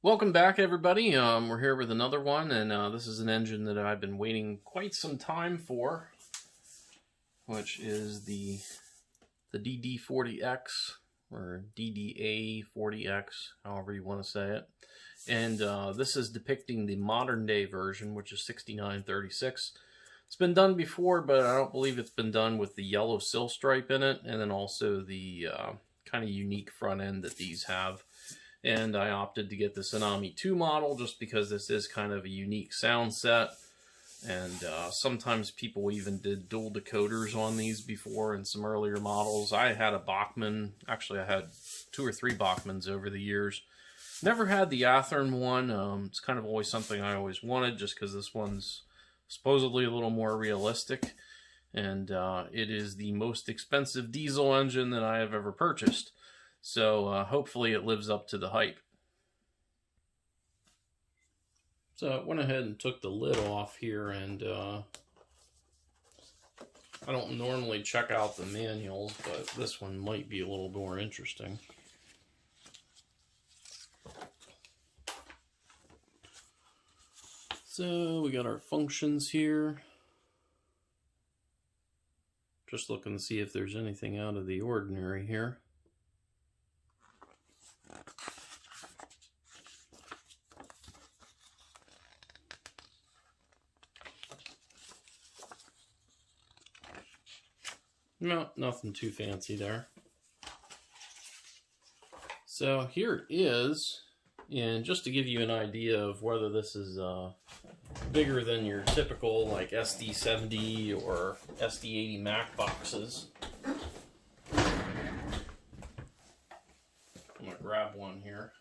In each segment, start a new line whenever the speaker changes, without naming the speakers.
Welcome back, everybody. We're here with another one, and this is an engine that I've been waiting quite some time for, which is the DD40X, or DDA40X, however you want to say it. And this is depicting the modern day version, which is 6936. It's been done before, but I don't believe it's been done with the yellow sill stripe in it, and then also the kind of unique front end that these have. And I opted to get the Tsunami 2 model just because this is kind of a unique sound set. And sometimes people even did dual decoders on these before in some earlier models. I had a Bachmann. Actually, I had 2 or 3 Bachmanns over the years. Never had the Athearn one. It's kind of always something I always wanted just because this one's supposedly a little more realistic. And it is the most expensive diesel engine that I have ever purchased. So hopefully it lives up to the hype. So I went ahead and took the lid off here, and I don't normally check out the manuals, but this one might be a little more interesting. So we got our functions here. Just looking to see if there's anything out of the ordinary here. No, nothing too fancy there. So here is, and just to give you an idea of whether this is bigger than your typical like SD70 or SD80 Mac boxes. I'm gonna grab one here.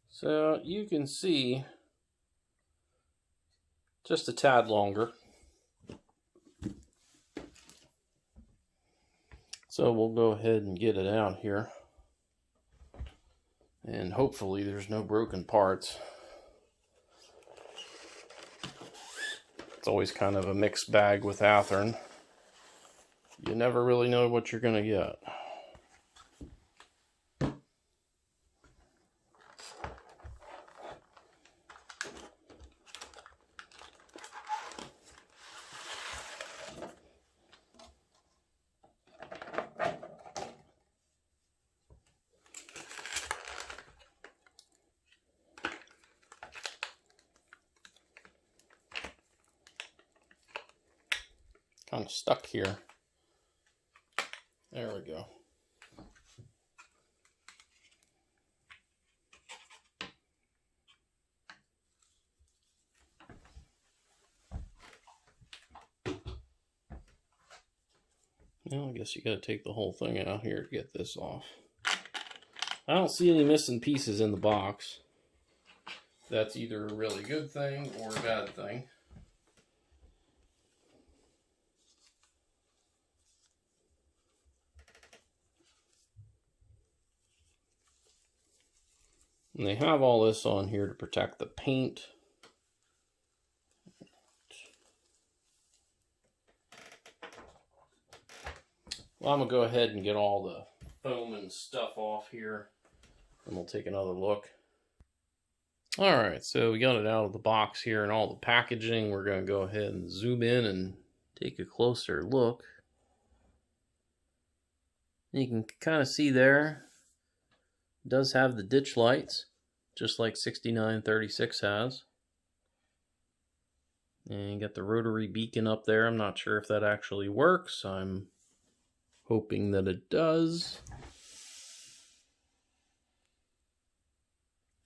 So you can see just a tad longer. So we'll go ahead and get it out here. And hopefully there's no broken parts. It's always kind of a mixed bag with Athearn. You never really know what you're going to get. Kind of stuck here. There we go. Well, I guess you gotta take the whole thing out here to get this off. I don't see any missing pieces in the box. That's either a really good thing or a bad thing. And they have all this on here to protect the paint. Well, I'm going to go ahead and get all the foam and stuff off here, and we'll take another look. Alright, so we got it out of the box here and all the packaging. We're going to go ahead and zoom in and take a closer look. You can kind of see there, it does have the ditch lights, just like 6936 has. And you got the rotary beacon up there. I'm not sure if that actually works. I'm hoping that it does.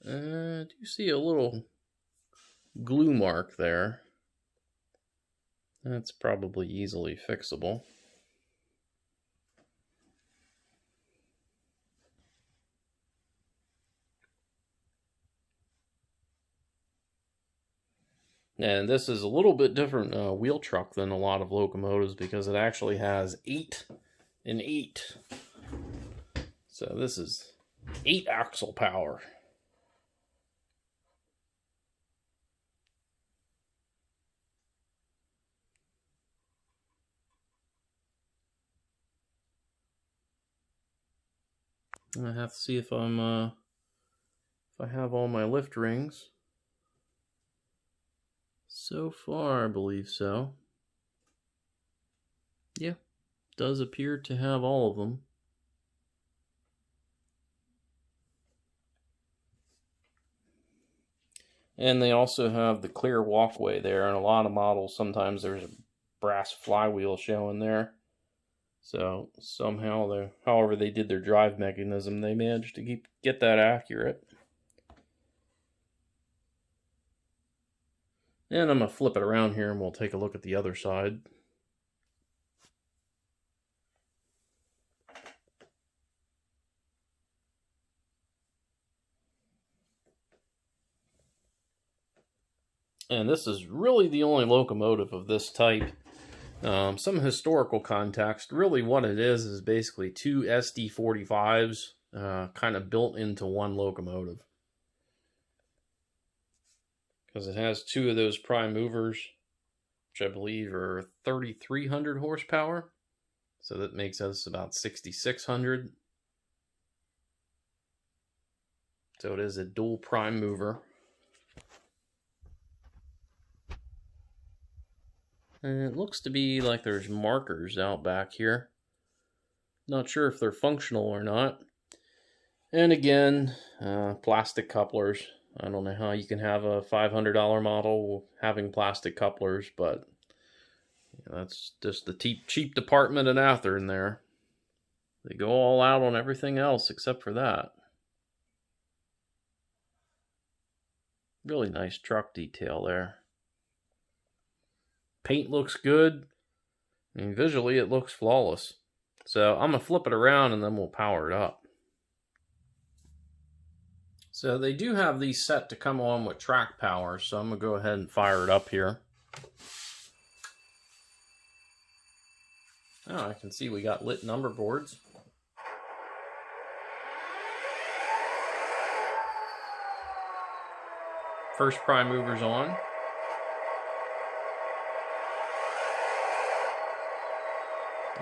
Do you see a little glue mark there? That's probably easily fixable. And this is a little bit different wheel truck than a lot of locomotives because it actually has 8 and 8. So this is 8 axle power. I have to see if I have all my lift rings. So far, I believe so. Yeah, does appear to have all of them. And they also have the clear walkway there. In a lot of models, sometimes there's a brass flywheel showing there. So somehow, however they did their drive mechanism, they managed to get that accurate. And I'm going to flip it around here and we'll take a look at the other side. And this is really the only locomotive of this type. Some historical context. Really what it is basically two SD45s kind of built into one locomotive. Because it has two of those prime movers, which I believe are 3,300 horsepower. So that makes us about 6,600. So it is a dual prime mover. And it looks to be like there's markers out back here. Not sure if they're functional or not. And again, plastic couplers. I don't know how you can have a $500 model having plastic couplers, but that's just the cheap department at Athearn there. They go all out on everything else except for that. Really nice truck detail there. Paint looks good. I mean, visually it looks flawless. So I'm going to flip it around and then we'll power it up. So they do have these set to come on with track power, so I'm going to go ahead and fire it up here. Oh, I can see we got lit number boards. First prime mover's on.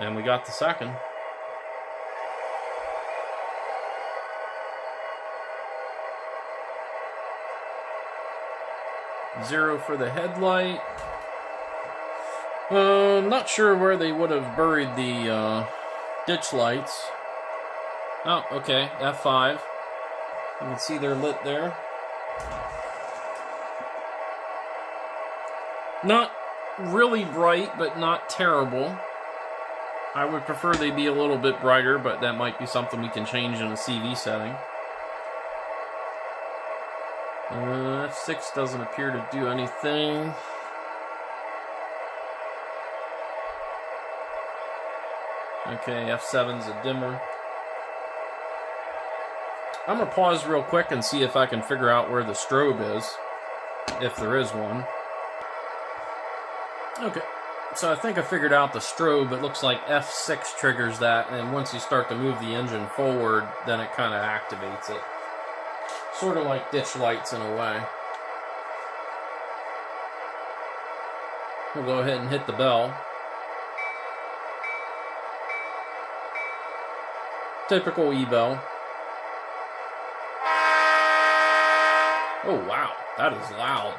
And we got the second. Zero for the headlight. Not sure where they would have buried the ditch lights. Oh, okay, F5. You can see they're lit there. Not really bright, but not terrible. I would prefer they be a little bit brighter, but that might be something we can change in a CV setting. F6 doesn't appear to do anything. Okay, F7's a dimmer. I'm going to pause real quick and see if I can figure out where the strobe is, if there is one. Okay, so I think I figured out the strobe. It looks like F6 triggers that, and once you start to move the engine forward, then it kind of activates it. Sort of like ditch lights in a way. We'll go ahead and hit the bell. Typical E-bell. Oh wow, that is loud.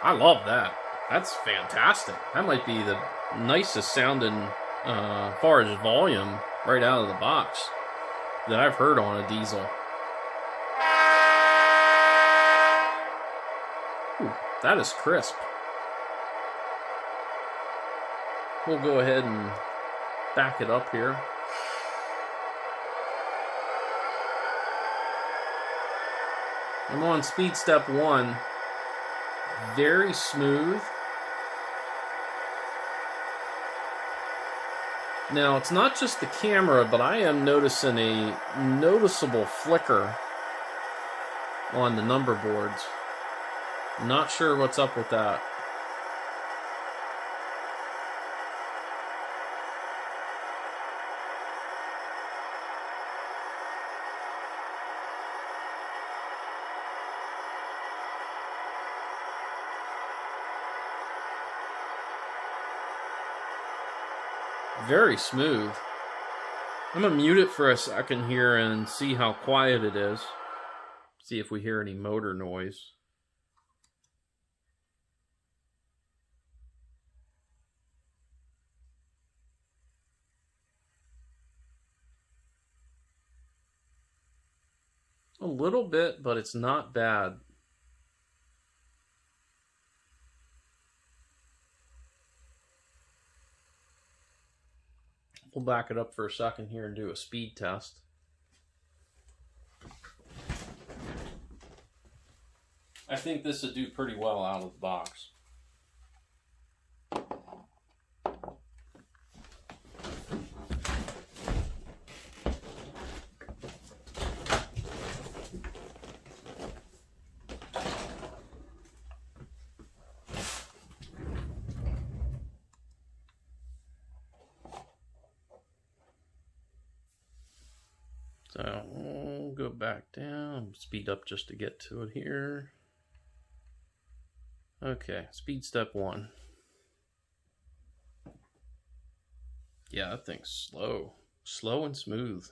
I love that. That's fantastic. That might be the nicest sounding, as far as volume, right out of the box that I've heard on a diesel. Ooh, that is crisp. We'll go ahead and back it up here. I'm on speed step 1. Very smooth. Now, it's not just the camera, but I am noticing a noticeable flicker on the number boards. Not sure what's up with that. Very smooth. I'm going to mute it for a second here and see how quiet it is. See if we hear any motor noise. A little bit, but it's not bad. We'll back it up for a second here and do a speed test. I think this would do pretty well out of the box. So we'll go back down, speed up just to get to it here. Okay, speed step 1. Yeah, that thing's slow. Slow and smooth.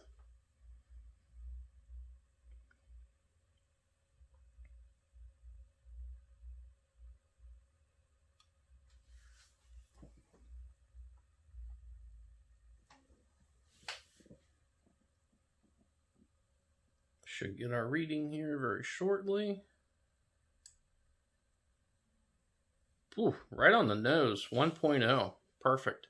Should get our reading here very shortly. Ooh, right on the nose, 1.0. Perfect.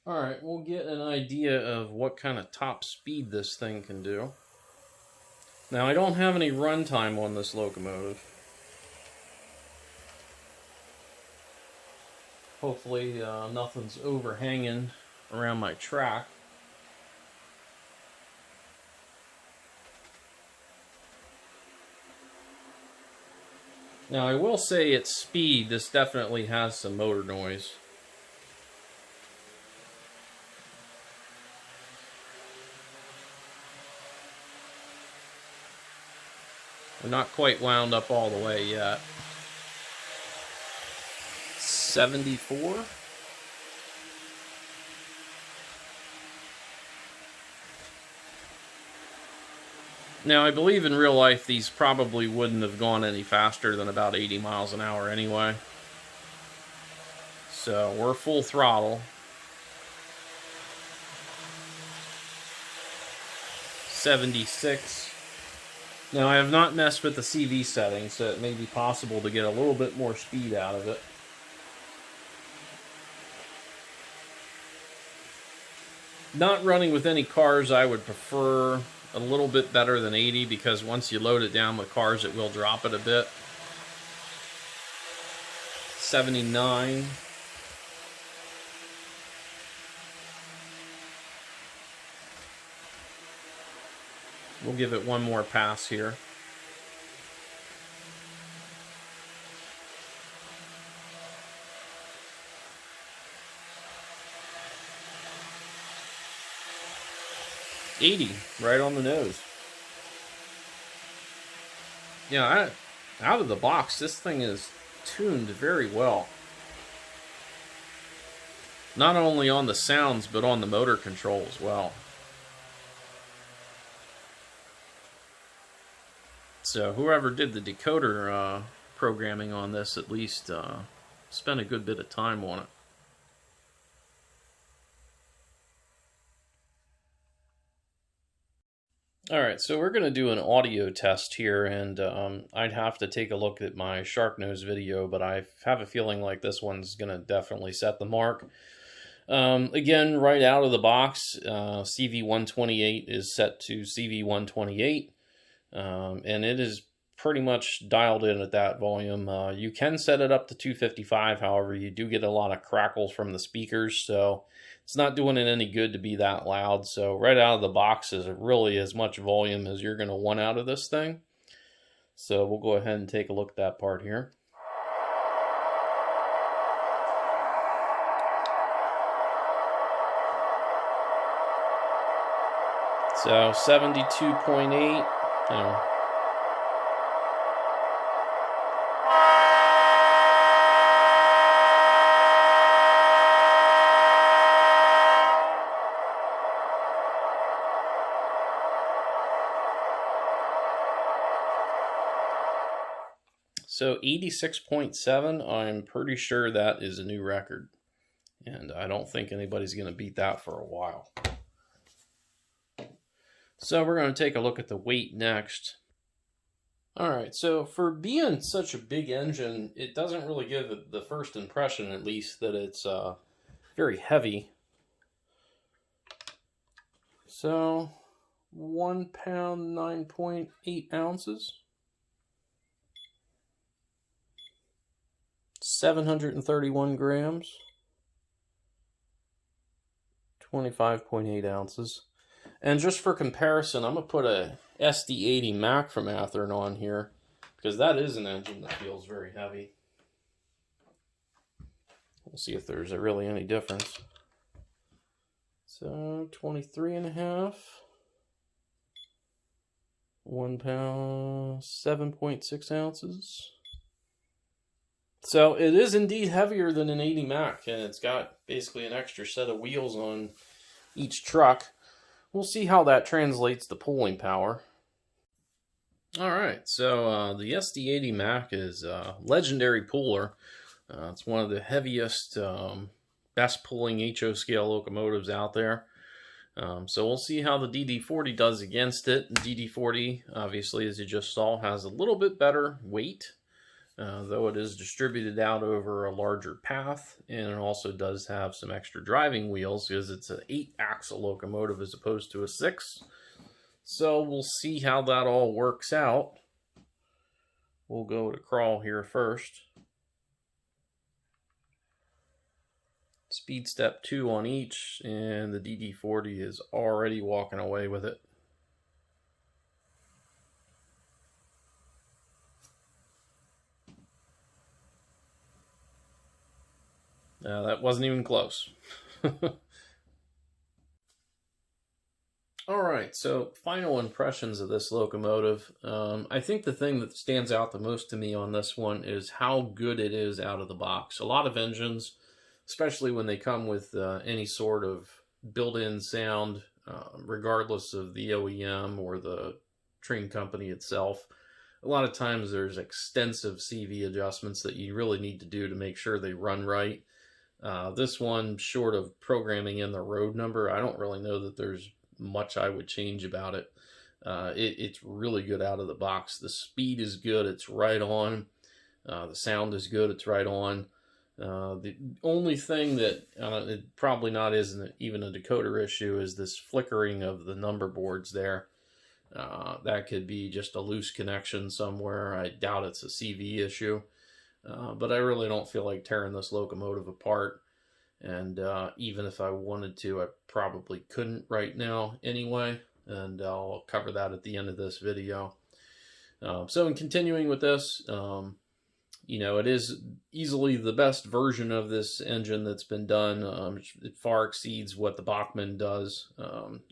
All right, we'll get an idea of what kind of top speed this thing can do. Now, I don't have any runtime on this locomotive. Hopefully, nothing's overhanging around my track. Now, I will say at speed, this definitely has some motor noise. We're not quite wound up all the way yet. 74? Now, I believe in real life these probably wouldn't have gone any faster than about 80 miles an hour anyway. So, we're full throttle. 76. Now, I have not messed with the CV settings, so it may be possible to get a little bit more speed out of it. Not running with any cars, I would prefer a little bit better than 80, because once you load it down with cars, it will drop it a bit. 79. We'll give it one more pass here. $80, right on the nose. Yeah, out of the box, this thing is tuned very well. Not only on the sounds, but on the motor control as well. So whoever did the decoder programming on this at least spent a good bit of time on it. Alright, so we're going to do an audio test here, and I'd have to take a look at my Shark Nose video, but I have a feeling like this one's going to definitely set the mark. Again, right out of the box, CV128 is set to CV128, and it is pretty much dialed in at that volume. You can set it up to 255, however, you do get a lot of crackles from the speakers, so it's not doing it any good to be that loud. So right out of the box is really as much volume as you're going to want out of this thing. So we'll go ahead and take a look at that part here. So 72.8, you know. So 86.7, I'm pretty sure that is a new record. And I don't think anybody's going to beat that for a while. So we're going to take a look at the weight next. Alright, so for being such a big engine, it doesn't really give the first impression, at least, that it's very heavy. So, 1 pound, 9.8 ounces. 731 grams. 25.8 ounces. And just for comparison, I'm going to put a SD80 Mac from Athearn on here, because that is an engine that feels very heavy. We'll see if there's really any difference. So 23.5, 1 pound, 7.6 ounces. So it is indeed heavier than an 80 Mac, and it's got basically an extra set of wheels on each truck. We'll see how that translates to pulling power. Alright, so the SD80 Mac is a legendary puller. It's one of the heaviest, best pulling HO scale locomotives out there. So we'll see how the DD40 does against it. DD40, obviously, as you just saw, has a little bit better weight, though it is distributed out over a larger path, and it also does have some extra driving wheels because it's an 8-axle locomotive as opposed to a 6. So we'll see how that all works out. We'll go to crawl here first. Speed step 2 on each, and the DD40 is already walking away with it. That wasn't even close. Alright, so final impressions of this locomotive. I think the thing that stands out the most to me on this one is how good it is out of the box. A lot of engines, especially when they come with any sort of built-in sound, regardless of the OEM or the train company itself, a lot of times there's extensive CV adjustments that you really need to do to make sure they run right. This one, short of programming in the road number, I don't really know that there's much I would change about it. It's really good out of the box. The speed is good, it's right on. The sound is good, it's right on. The only thing that it probably not isn't even a decoder issue is this flickering of the number boards there. That could be just a loose connection somewhere. I doubt it's a CV issue. But I really don't feel like tearing this locomotive apart. And even if I wanted to, I probably couldn't right now anyway. And I'll cover that at the end of this video. So in continuing with this, you know, it is easily the best version of this engine that's been done. It far exceeds what the Bachmann does.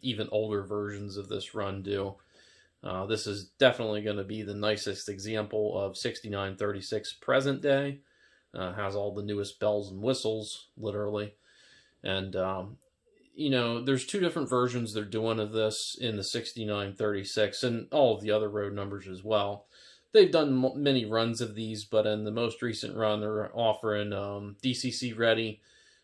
Even older versions of this run do. This is definitely going to be the nicest example of 6936 present day. Has all the newest bells and whistles, literally. And, you know, there's two different versions they're doing of this in the 6936 and all of the other road numbers as well. They've done many runs of these, but in the most recent run, they're offering DCC ready.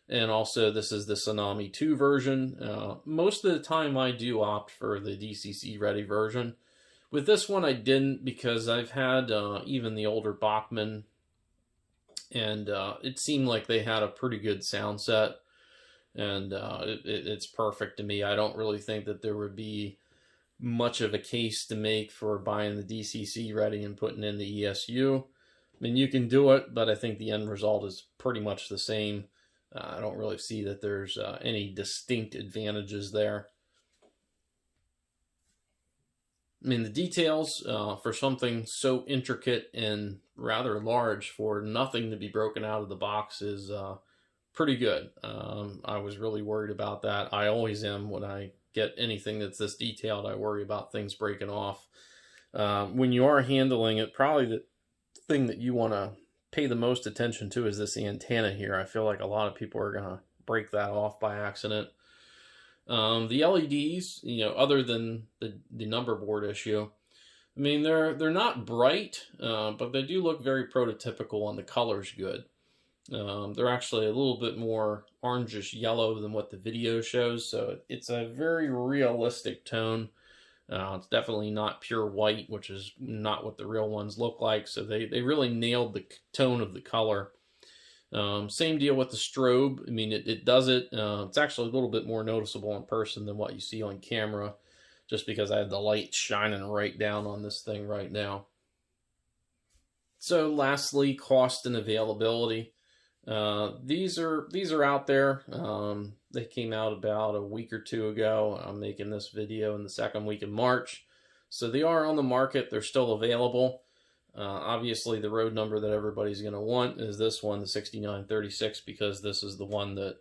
And also, this is the Tsunami 2 version. Most of the time, I do opt for the DCC ready version. With this one, I didn't because I've had even the older Bachmann, and it seemed like they had a pretty good sound set, and it's perfect to me. I don't really think that there would be much of a case to make for buying the DCC ready and putting in the ESU. I mean, you can do it, but I think the end result is pretty much the same. I don't really see that there's any distinct advantages there. I mean, the details for something so intricate and rather large for nothing to be broken out of the box is pretty good. I was really worried about that. I always am when I get anything that's this detailed. I worry about things breaking off. When you are handling it, probably the thing that you want to pay the most attention to is this antenna here. I feel like a lot of people are going to break that off by accident. The LEDs, you know, other than the number board issue, I mean, they're not bright, but they do look very prototypical, and the color's good. They're actually a little bit more orangish yellow than what the video shows, so it's a very realistic tone. It's definitely not pure white, which is not what the real ones look like, so they really nailed the tone of the color. Same deal with the strobe. I mean, it does it. It's actually a little bit more noticeable in person than what you see on camera, just because I have the light shining right down on this thing right now. So lastly, cost and availability. These are out there. They came out about a week or two ago. I'm making this video in the second week of March. So they are on the market. They're still available. Obviously, the road number that everybody's going to want is this one, the 6936, because this is the one that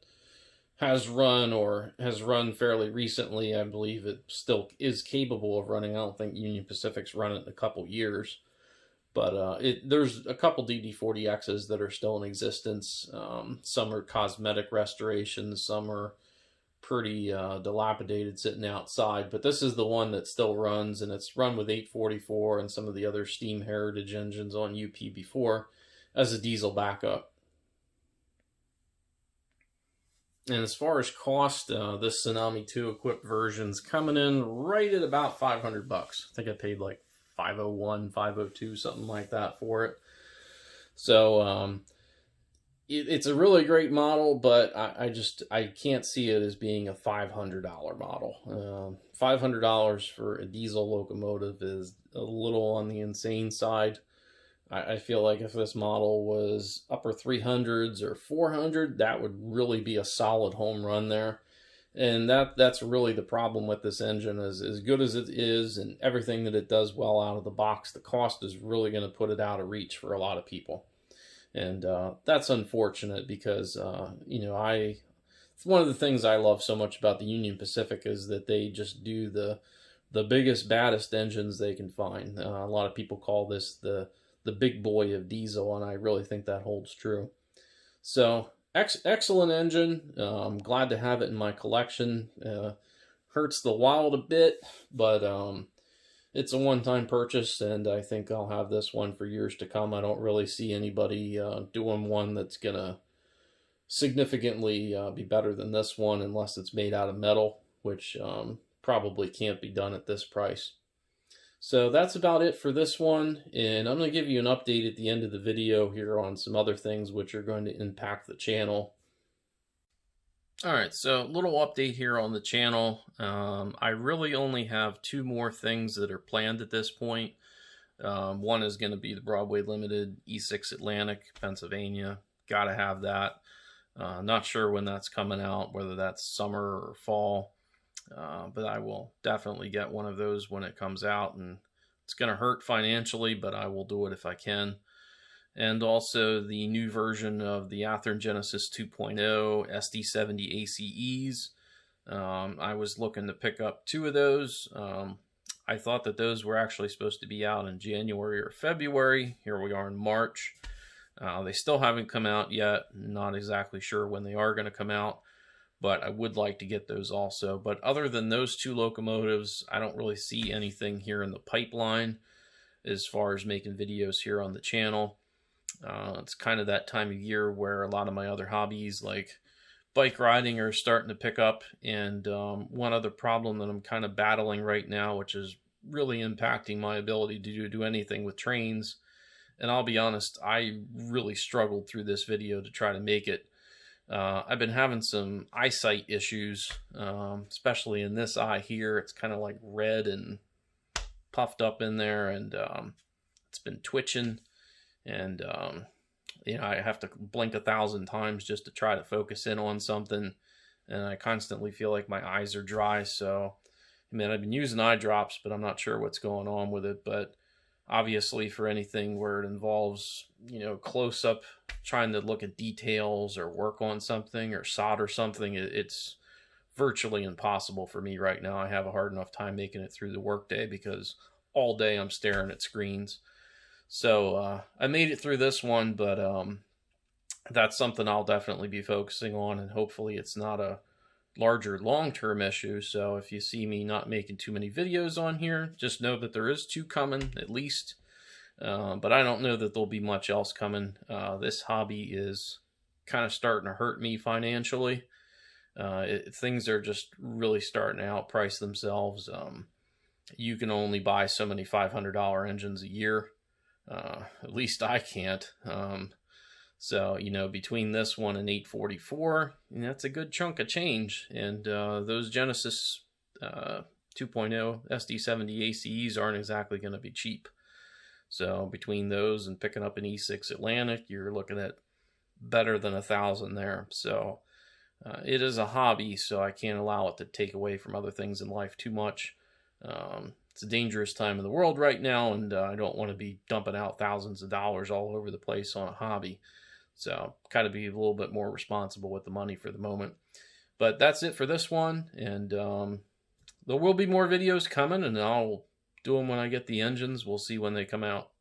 has run fairly recently. I believe it still is capable of running. I don't think Union Pacific's run it in a couple years. But there's a couple DD40Xs that are still in existence. Some are cosmetic restorations, some are pretty dilapidated sitting outside. But this is the one that still runs, and it's run with 844 and some of the other Steam Heritage engines on UP before as a diesel backup. And as far as cost, this Tsunami 2 equipped version's coming in right at about $500 bucks. I think I paid like 501, 502, something like that for it. So it's a really great model, but I can't see it as being a $500 model. $500 for a diesel locomotive is a little on the insane side. I feel like if this model was upper 300s or 400, that would really be a solid home run there. And that's really the problem with this engine. Is as good as it is and everything that it does well out of the box, the cost is really going to put it out of reach for a lot of people. And that's unfortunate because, you know, it's one of the things I love so much about the Union Pacific is that they just do the biggest, baddest engines they can find. A lot of people call this the big boy of diesel, and I really think that holds true. So excellent engine. I'm glad to have it in my collection. Hurts the wallet a bit, but it's a one-time purchase, and I think I'll have this one for years to come. I don't really see anybody doing one that's gonna significantly be better than this one unless it's made out of metal, which probably can't be done at this price. So that's about it for this one, and I'm going to give you an update at the end of the video here on some other things which are going to impact the channel. Alright, so a little update here on the channel. I really only have two more things that are planned at this point. One is going to be the Broadway Limited E6 Atlantic, Pennsylvania. Gotta have that. Not sure when that's coming out, whether that's summer or fall. But I will definitely get one of those when it comes out, and it's going to hurt financially, but I will do it if I can. And also the new version of the Athearn Genesis 2.0 SD70 ACEs. I was looking to pick up two of those. I thought that those were actually supposed to be out in January or February. Here we are in March. They still haven't come out yet. Not exactly sure when they are going to come out, but I would like to get those also. But other than those two locomotives, I don't really see anything here in the pipeline as far as making videos here on the channel. It's kind of that time of year where a lot of my other hobbies like bike riding are starting to pick up. And one other problem that I'm kind of battling right now, which is really impacting my ability to do anything with trains. And I'll be honest, I really struggled through this video to try to make it. I've been having some eyesight issues, especially in this eye here. It's kind of like red and puffed up in there, and it's been twitching, and you know, I have to blink 1,000 times just to try to focus in on something, and I constantly feel like my eyes are dry. So, I mean, I've been using eye drops, but I'm not sure what's going on with it. But obviously, for anything where it involves, you know, close up, trying to look at details or work on something or solder something, it's virtually impossible for me right now. I have a hard enough time making it through the workday because all day I'm staring at screens. So I made it through this one, but that's something I'll definitely be focusing on, and hopefully it's not a larger long-term issue. So if you see me not making too many videos on here, just know that there is 2 coming at least. But I don't know that there'll be much else coming. This hobby is kind of starting to hurt me financially. Things are just really starting to outprice themselves. You can only buy so many $500 engines a year. At least I can't. So, you know, between this one and 844, that's a good chunk of change. And those Genesis 2.0 SD70 ACEs aren't exactly going to be cheap. So between those and picking up an E6 Atlantic, you're looking at better than $1,000 there. So it is a hobby, so I can't allow it to take away from other things in life too much. It's a dangerous time in the world right now, and I don't want to be dumping out thousands of dollars all over the place on a hobby. So kind of be a little bit more responsible with the money for the moment. But that's it for this one, and there will be more videos coming, and I'll do them when I get the engines. We'll see when they come out.